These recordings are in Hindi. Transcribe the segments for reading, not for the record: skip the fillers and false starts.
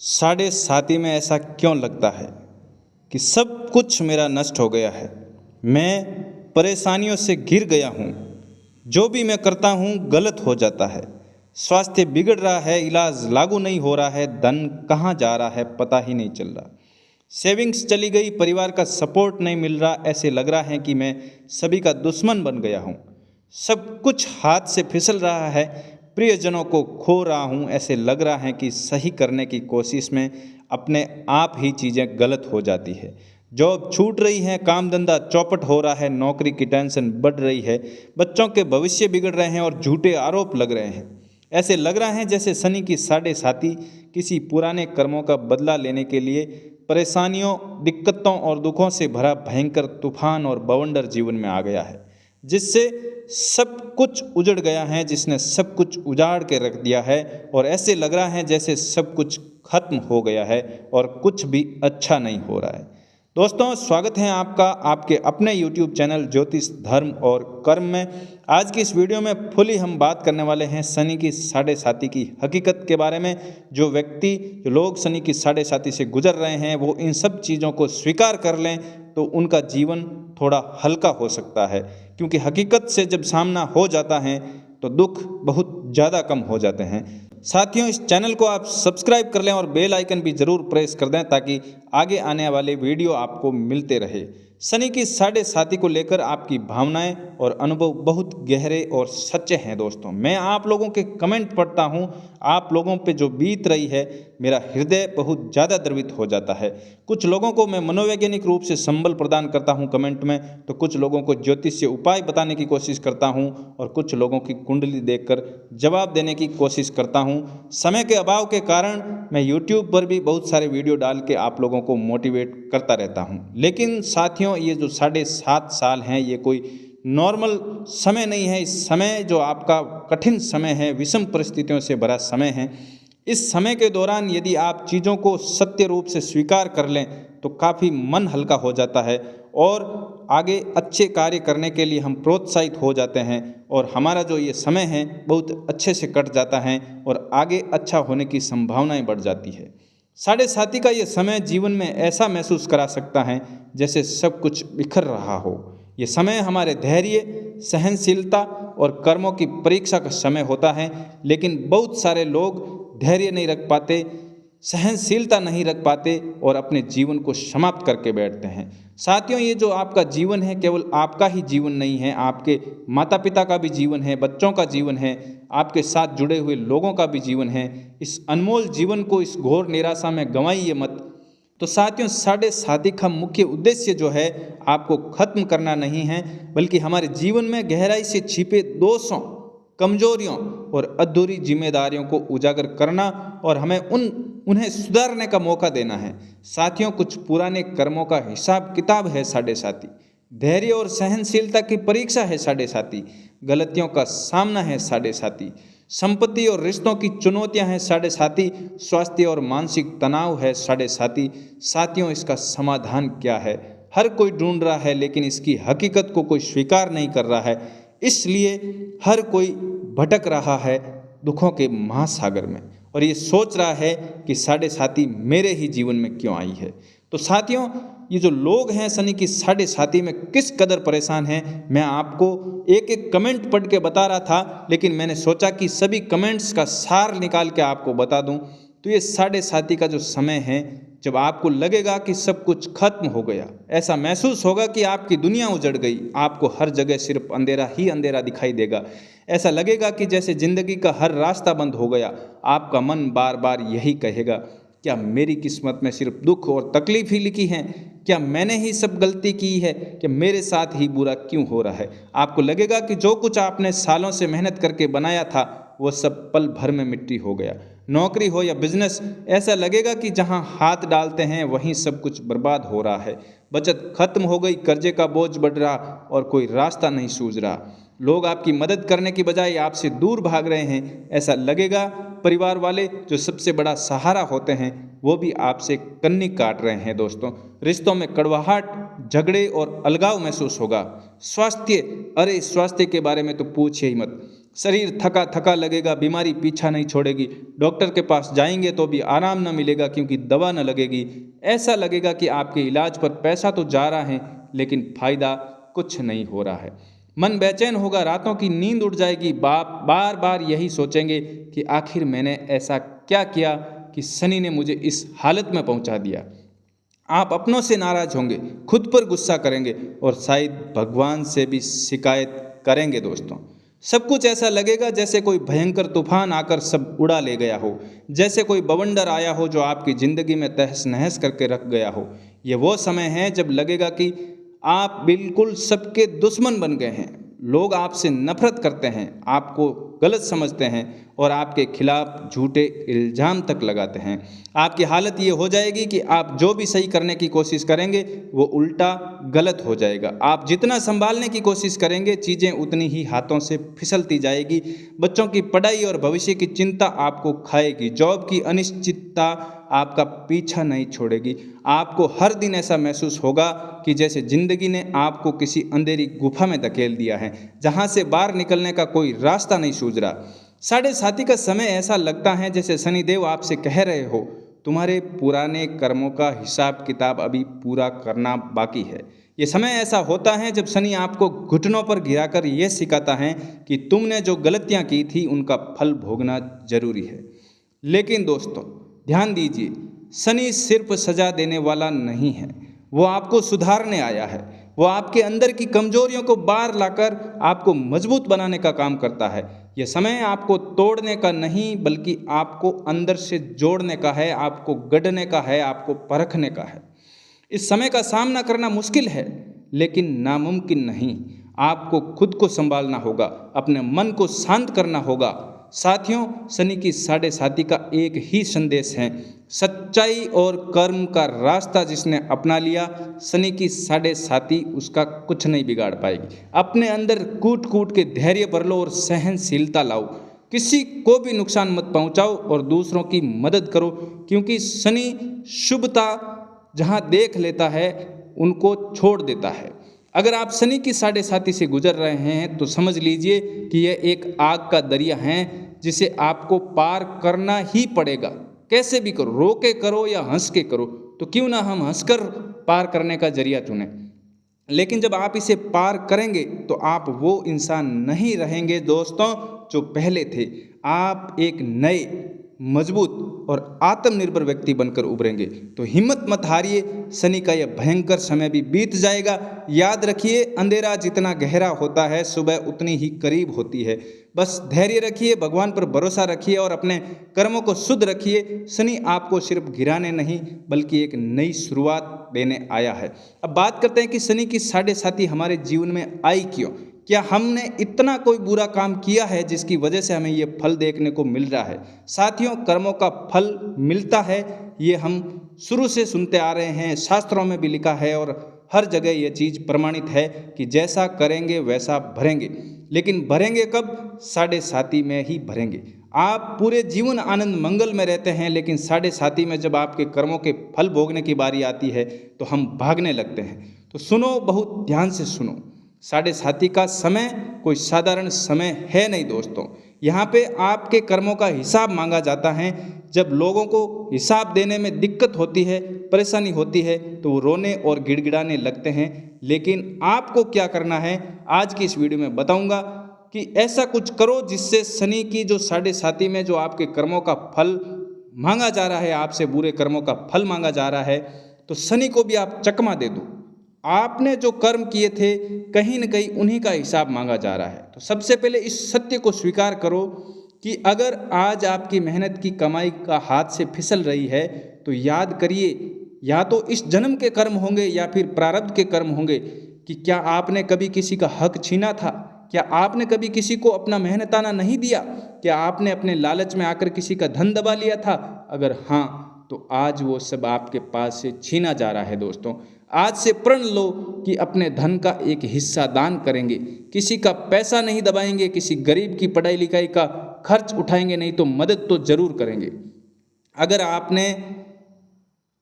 साढ़े साती में ऐसा क्यों लगता है कि सब कुछ मेरा नष्ट हो गया है। मैं परेशानियों से घिर गया हूँ। जो भी मैं करता हूँ गलत हो जाता है। स्वास्थ्य बिगड़ रहा है, इलाज लागू नहीं हो रहा है, धन कहाँ जा रहा है पता ही नहीं चल रहा। सेविंग्स चली गई, परिवार का सपोर्ट नहीं मिल रहा। ऐसे लग रहा है कि मैं सभी का दुश्मन बन गया हूँ। सब कुछ हाथ से फिसल रहा है, प्रियजनों को खो रहा हूँ। ऐसे लग रहा है कि सही करने की कोशिश में अपने आप ही चीज़ें गलत हो जाती है। जॉब छूट रही है, काम धंधा चौपट हो रहा है, नौकरी की टेंशन बढ़ रही है, बच्चों के भविष्य बिगड़ रहे हैं और झूठे आरोप लग रहे हैं। ऐसे लग रहा है जैसे शनि की साढ़े साती किसी पुराने कर्मों का बदला लेने के लिए परेशानियों, दिक्कतों और दुखों से भरा भयंकर तूफान और बवंडर जीवन में आ गया है, जिससे सब कुछ उजड़ गया है, जिसने सब कुछ उजाड़ के रख दिया है। और ऐसे लग रहा है जैसे सब कुछ खत्म हो गया है और कुछ भी अच्छा नहीं हो रहा है। दोस्तों, स्वागत है आपका आपके अपने YouTube चैनल ज्योतिष धर्म और कर्म में। आज की इस वीडियो में फुली हम बात करने वाले हैं शनि की साढ़े साती की हकीकत के बारे में। जो लोग शनि की साढ़े साती से गुजर रहे हैं वो इन सब चीज़ों को स्वीकार कर लें तो उनका जीवन थोड़ा हल्का हो सकता है, क्योंकि हकीकत से जब सामना हो जाता है तो दुख बहुत ज़्यादा कम हो जाते हैं। साथियों, इस चैनल को आप सब्सक्राइब कर लें और बेल आइकन भी ज़रूर प्रेस कर दें ताकि आगे आने वाले वीडियो आपको मिलते रहे। शनि की साढ़े साती को लेकर आपकी भावनाएं और अनुभव बहुत गहरे और सच्चे हैं। दोस्तों, मैं आप लोगों के कमेंट पढ़ता हूं, आप लोगों पे जो बीत रही है मेरा हृदय बहुत ज़्यादा द्रवित हो जाता है। कुछ लोगों को मैं मनोवैज्ञानिक रूप से संबल प्रदान करता हूं कमेंट में, तो कुछ लोगों को ज्योतिषीय उपाय बताने की कोशिश करता हूं और कुछ लोगों की कुंडली देखकर जवाब देने की कोशिश करता हूं। समय के अभाव के कारण मैं YouTube पर भी बहुत सारे वीडियो डाल के आप लोगों को मोटिवेट करता रहता हूं। लेकिन साथियों, ये जो 7.5 साल हैं ये कोई नॉर्मल समय नहीं है। इस समय जो आपका कठिन समय है, विषम परिस्थितियों से भरा समय है, इस समय के दौरान यदि आप चीज़ों को सत्य रूप से स्वीकार कर लें तो काफ़ी मन हल्का हो जाता है और आगे अच्छे कार्य करने के लिए हम प्रोत्साहित हो जाते हैं और हमारा जो ये समय है बहुत अच्छे से कट जाता है और आगे अच्छा होने की संभावनाएं बढ़ जाती है। साढ़े साती का ये समय जीवन में ऐसा महसूस करा सकता है जैसे सब कुछ बिखर रहा हो। ये समय हमारे धैर्य, सहनशीलता और कर्मों की परीक्षा का समय होता है, लेकिन बहुत सारे लोग धैर्य नहीं रख पाते, सहनशीलता नहीं रख पाते और अपने जीवन को समाप्त करके बैठते हैं। साथियों, ये जो आपका जीवन है केवल आपका ही जीवन नहीं है, आपके माता पिता का भी जीवन है, बच्चों का जीवन है, आपके साथ जुड़े हुए लोगों का भी जीवन है। इस अनमोल जीवन को इस घोर निराशा में गंवाइए मत। तो साथियों, साढ़े साती का मुख्य उद्देश्य जो है आपको खत्म करना नहीं है, बल्कि हमारे जीवन में गहराई से छिपे दोषों, कमजोरियों और अधूरी जिम्मेदारियों को उजागर करना और हमें उन्हें सुधारने का मौका देना है। साथियों, कुछ पुराने कर्मों का हिसाब किताब है साढ़े साती। धैर्य और सहनशीलता की परीक्षा है साढ़े साती। गलतियों का सामना है साढ़े साती। संपत्ति और रिश्तों की चुनौतियां हैं साढ़े साती। स्वास्थ्य और मानसिक तनाव है साढ़े साती। साथियों, इसका समाधान क्या है? हर कोई ढूंढ रहा है, लेकिन इसकी हकीकत को कोई स्वीकार नहीं कर रहा है। इसलिए हर कोई भटक रहा है दुखों के महासागर में और ये सोच रहा है कि साढ़े साती मेरे ही जीवन में क्यों आई है। तो साथियों, ये जो लोग हैं शनि की साढ़े साती में किस कदर परेशान हैं, मैं आपको एक एक कमेंट पढ़ के बता रहा था, लेकिन मैंने सोचा कि सभी कमेंट्स का सार निकाल के आपको बता दूं। तो ये साढ़े साती का जो समय है जब आपको लगेगा कि सब कुछ खत्म हो गया, ऐसा महसूस होगा कि आपकी दुनिया उजड़ गई, आपको हर जगह सिर्फ अंधेरा ही अंधेरा दिखाई देगा। ऐसा लगेगा कि जैसे जिंदगी का हर रास्ता बंद हो गया। आपका मन बार बार यही कहेगा, क्या मेरी किस्मत में सिर्फ दुख और तकलीफ ही लिखी है? क्या मैंने ही सब गलती की है? कि मेरे साथ ही बुरा क्यों हो रहा है? आपको लगेगा कि जो कुछ आपने सालों से मेहनत करके बनाया था वो सब पल भर में मिट्टी हो गया। नौकरी हो या बिजनेस, ऐसा लगेगा कि जहां हाथ डालते हैं वहीं सब कुछ बर्बाद हो रहा है। बचत खत्म हो गई, कर्जे का बोझ बढ़ रहा और कोई रास्ता नहीं सूझ रहा। लोग आपकी मदद करने की बजाय आपसे दूर भाग रहे हैं। ऐसा लगेगा परिवार वाले जो सबसे बड़ा सहारा होते हैं वो भी आपसे कन्नी काट रहे हैं। दोस्तों, रिश्तों में कड़वाहट, झगड़े और अलगाव महसूस होगा। स्वास्थ्य, अरे स्वास्थ्य के बारे में तो पूछिए ही मत। शरीर थका थका लगेगा, बीमारी पीछा नहीं छोड़ेगी, डॉक्टर के पास जाएंगे तो भी आराम न मिलेगा क्योंकि दवा न लगेगी। ऐसा लगेगा कि आपके इलाज पर पैसा तो जा रहा है लेकिन फायदा कुछ नहीं हो रहा है। मन बेचैन होगा, रातों की नींद उड़ जाएगी, बार बार यही सोचेंगे कि आखिर मैंने ऐसा क्या किया कि शनि ने मुझे इस हालत में पहुंचा दिया। आप अपनों से नाराज होंगे, खुद पर गुस्सा करेंगे और शायद भगवान से भी शिकायत करेंगे। दोस्तों, सब कुछ ऐसा लगेगा जैसे कोई भयंकर तूफान आकर सब उड़ा ले गया हो, जैसे कोई बवंडर आया हो जो आपकी ज़िंदगी में तहस नहस करके रख गया हो। ये वो समय है जब लगेगा कि आप बिल्कुल सबके दुश्मन बन गए हैं। लोग आपसे नफरत करते हैं, आपको गलत समझते हैं और आपके खिलाफ झूठे इल्ज़ाम तक लगाते हैं। आपकी हालत ये हो जाएगी कि आप जो भी सही करने की कोशिश करेंगे वो उल्टा गलत हो जाएगा। आप जितना संभालने की कोशिश करेंगे चीज़ें उतनी ही हाथों से फिसलती जाएगी। बच्चों की पढ़ाई और भविष्य की चिंता आपको खाएगी। जॉब की अनिश्चितता आपका पीछा नहीं छोड़ेगी। आपको हर दिन ऐसा महसूस होगा कि जैसे ज़िंदगी ने आपको किसी अंधेरी गुफा में धकेल दिया है जहाँ से बाहर निकलने का कोई रास्ता नहीं सूझ रहा। 7:30 का समय ऐसा लगता है जैसे शनिदेव आपसे कह रहे हो, तुम्हारे पुराने कर्मों का हिसाब किताब अभी पूरा करना बाकी है। ये समय ऐसा होता है जब शनि आपको घुटनों पर गिराकर यह सिखाता है कि तुमने जो गलतियाँ की थी उनका फल भोगना जरूरी है। लेकिन दोस्तों, ध्यान दीजिए, शनि सिर्फ सजा देने वाला नहीं है, वो आपको सुधारने आया है। वो आपके अंदर की कमजोरियों को बाहर लाकर आपको मजबूत बनाने का काम करता है। यह समय आपको तोड़ने का नहीं बल्कि आपको अंदर से जोड़ने का है, आपको गढ़ने का है, आपको परखने का है। इस समय का सामना करना मुश्किल है लेकिन नामुमकिन नहीं। आपको खुद को संभालना होगा, अपने मन को शांत करना होगा। साथियों, शनि की 7:30 का एक ही संदेश है, सच्चाई और कर्म का रास्ता जिसने अपना लिया, शनि की 7:30 उसका कुछ नहीं बिगाड़ पाएगी। अपने अंदर कूट कूट के धैर्य भर लो और सहनशीलता लाओ। किसी को भी नुकसान मत पहुंचाओ और दूसरों की मदद करो, क्योंकि शनि शुभता जहां देख लेता है उनको छोड़ देता है। अगर आप शनि की 7:30 से गुजर रहे हैं तो समझ लीजिए कि यह एक आग का दरिया है जिसे आपको पार करना ही पड़ेगा। कैसे भी करो, रो के करो या हंस के करो, तो क्यों ना हम हंसकर पार करने का जरिया चुनें। लेकिन जब आप इसे पार करेंगे तो आप वो इंसान नहीं रहेंगे दोस्तों जो पहले थे। आप एक नए, मजबूत और आत्मनिर्भर व्यक्ति बनकर उभरेंगे। तो हिम्मत मत हारिए, शनि का यह भयंकर समय भी बीत जाएगा। याद रखिए, अंधेरा जितना गहरा होता है सुबह उतनी ही करीब होती है। बस धैर्य रखिए, भगवान पर भरोसा रखिए और अपने कर्मों को शुद्ध रखिए। शनि आपको सिर्फ गिराने नहीं बल्कि एक नई शुरुआत देने आया है। अब बात करते हैं कि शनि की 7:30 हमारे जीवन में आई क्यों। क्या हमने इतना कोई बुरा काम किया है जिसकी वजह से हमें ये फल देखने को मिल रहा है। साथियों, कर्मों का फल मिलता है, ये हम शुरू से सुनते आ रहे हैं, शास्त्रों में भी लिखा है और हर जगह ये चीज़ प्रमाणित है कि जैसा करेंगे वैसा भरेंगे। लेकिन भरेंगे कब? 7:30 में ही भरेंगे। आप पूरे जीवन आनंद मंगल में रहते हैं, लेकिन 7:30 में जब आपके कर्मों के फल भोगने की बारी आती है तो हम भागने लगते हैं। तो सुनो, बहुत ध्यान से सुनो। 7:30 का समय कोई साधारण समय है नहीं दोस्तों। यहाँ पे आपके कर्मों का हिसाब मांगा जाता है। जब लोगों को हिसाब देने में दिक्कत होती है, परेशानी होती है, तो वो रोने और गिड़गिड़ाने लगते हैं। लेकिन आपको क्या करना है, आज की इस वीडियो में बताऊंगा कि ऐसा कुछ करो जिससे शनि की जो 7:30 में जो आपके कर्मों का फल मांगा जा रहा है, आपसे बुरे कर्मों का फल मांगा जा रहा है, तो शनि को भी आप चकमा दे दो। आपने जो कर्म किए थे कहीं न कहीं उन्हीं का हिसाब मांगा जा रहा है। तो सबसे पहले इस सत्य को स्वीकार करो कि अगर आज आपकी मेहनत की कमाई का हाथ से फिसल रही है तो याद करिए, या तो इस जन्म के कर्म होंगे या फिर प्रारब्ध के कर्म होंगे। कि क्या आपने कभी किसी का हक छीना था? क्या आपने कभी किसी को अपना मेहनताना नहीं दिया? क्या आपने अपने लालच में आकर किसी का धन दबा लिया था? अगर हाँ, तो आज वो सब आपके पास से छीना जा रहा है दोस्तों। आज से प्रण लो कि अपने धन का एक हिस्सा दान करेंगे, किसी का पैसा नहीं दबाएंगे, किसी गरीब की पढ़ाई लिखाई का खर्च उठाएंगे नहीं तो मदद तो जरूर करेंगे।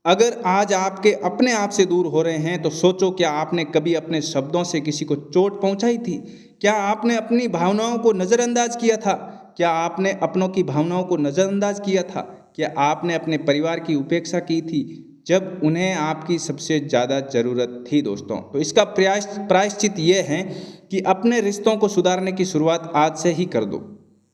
अगर आज आपके अपने आप से दूर हो रहे हैं तो सोचो, क्या आपने कभी अपने शब्दों से किसी को चोट पहुंचाई थी? क्या आपने अपनी भावनाओं को नज़रअंदाज किया था? क्या आपने अपनों की भावनाओं को नज़रअंदाज किया था? क्या आपने अपने परिवार की उपेक्षा की थी जब उन्हें आपकी सबसे ज़्यादा ज़रूरत थी दोस्तों? तो इसका प्रायश्चित ये है कि अपने रिश्तों को सुधारने की शुरुआत आज से ही कर दो।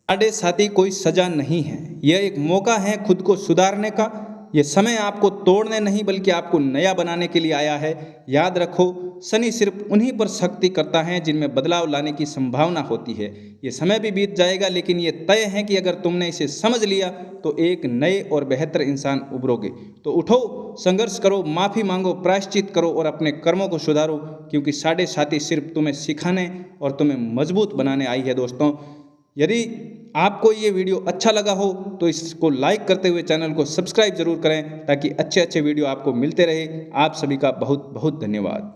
साढ़े साथी कोई सज़ा नहीं है, यह एक मौका है खुद को सुधारने का। ये समय आपको तोड़ने नहीं बल्कि आपको नया बनाने के लिए आया है। याद रखो, शनि सिर्फ उन्हीं पर शक्ति करता है जिनमें बदलाव लाने की संभावना होती है। ये समय भी बीत जाएगा, लेकिन ये तय है कि अगर तुमने इसे समझ लिया तो एक नए और बेहतर इंसान उभरोगे। तो उठो, संघर्ष करो, माफ़ी मांगो, प्रायश्चित करो और अपने कर्मों को सुधारो, क्योंकि साढ़े साथी सिर्फ तुम्हें सिखाने और तुम्हें मजबूत बनाने आई है दोस्तों। यदि आपको ये वीडियो अच्छा लगा हो तो इसको लाइक करते हुए चैनल को सब्सक्राइब जरूर करें, ताकि अच्छे अच्छे वीडियो आपको मिलते रहे। आप सभी का बहुत बहुत धन्यवाद।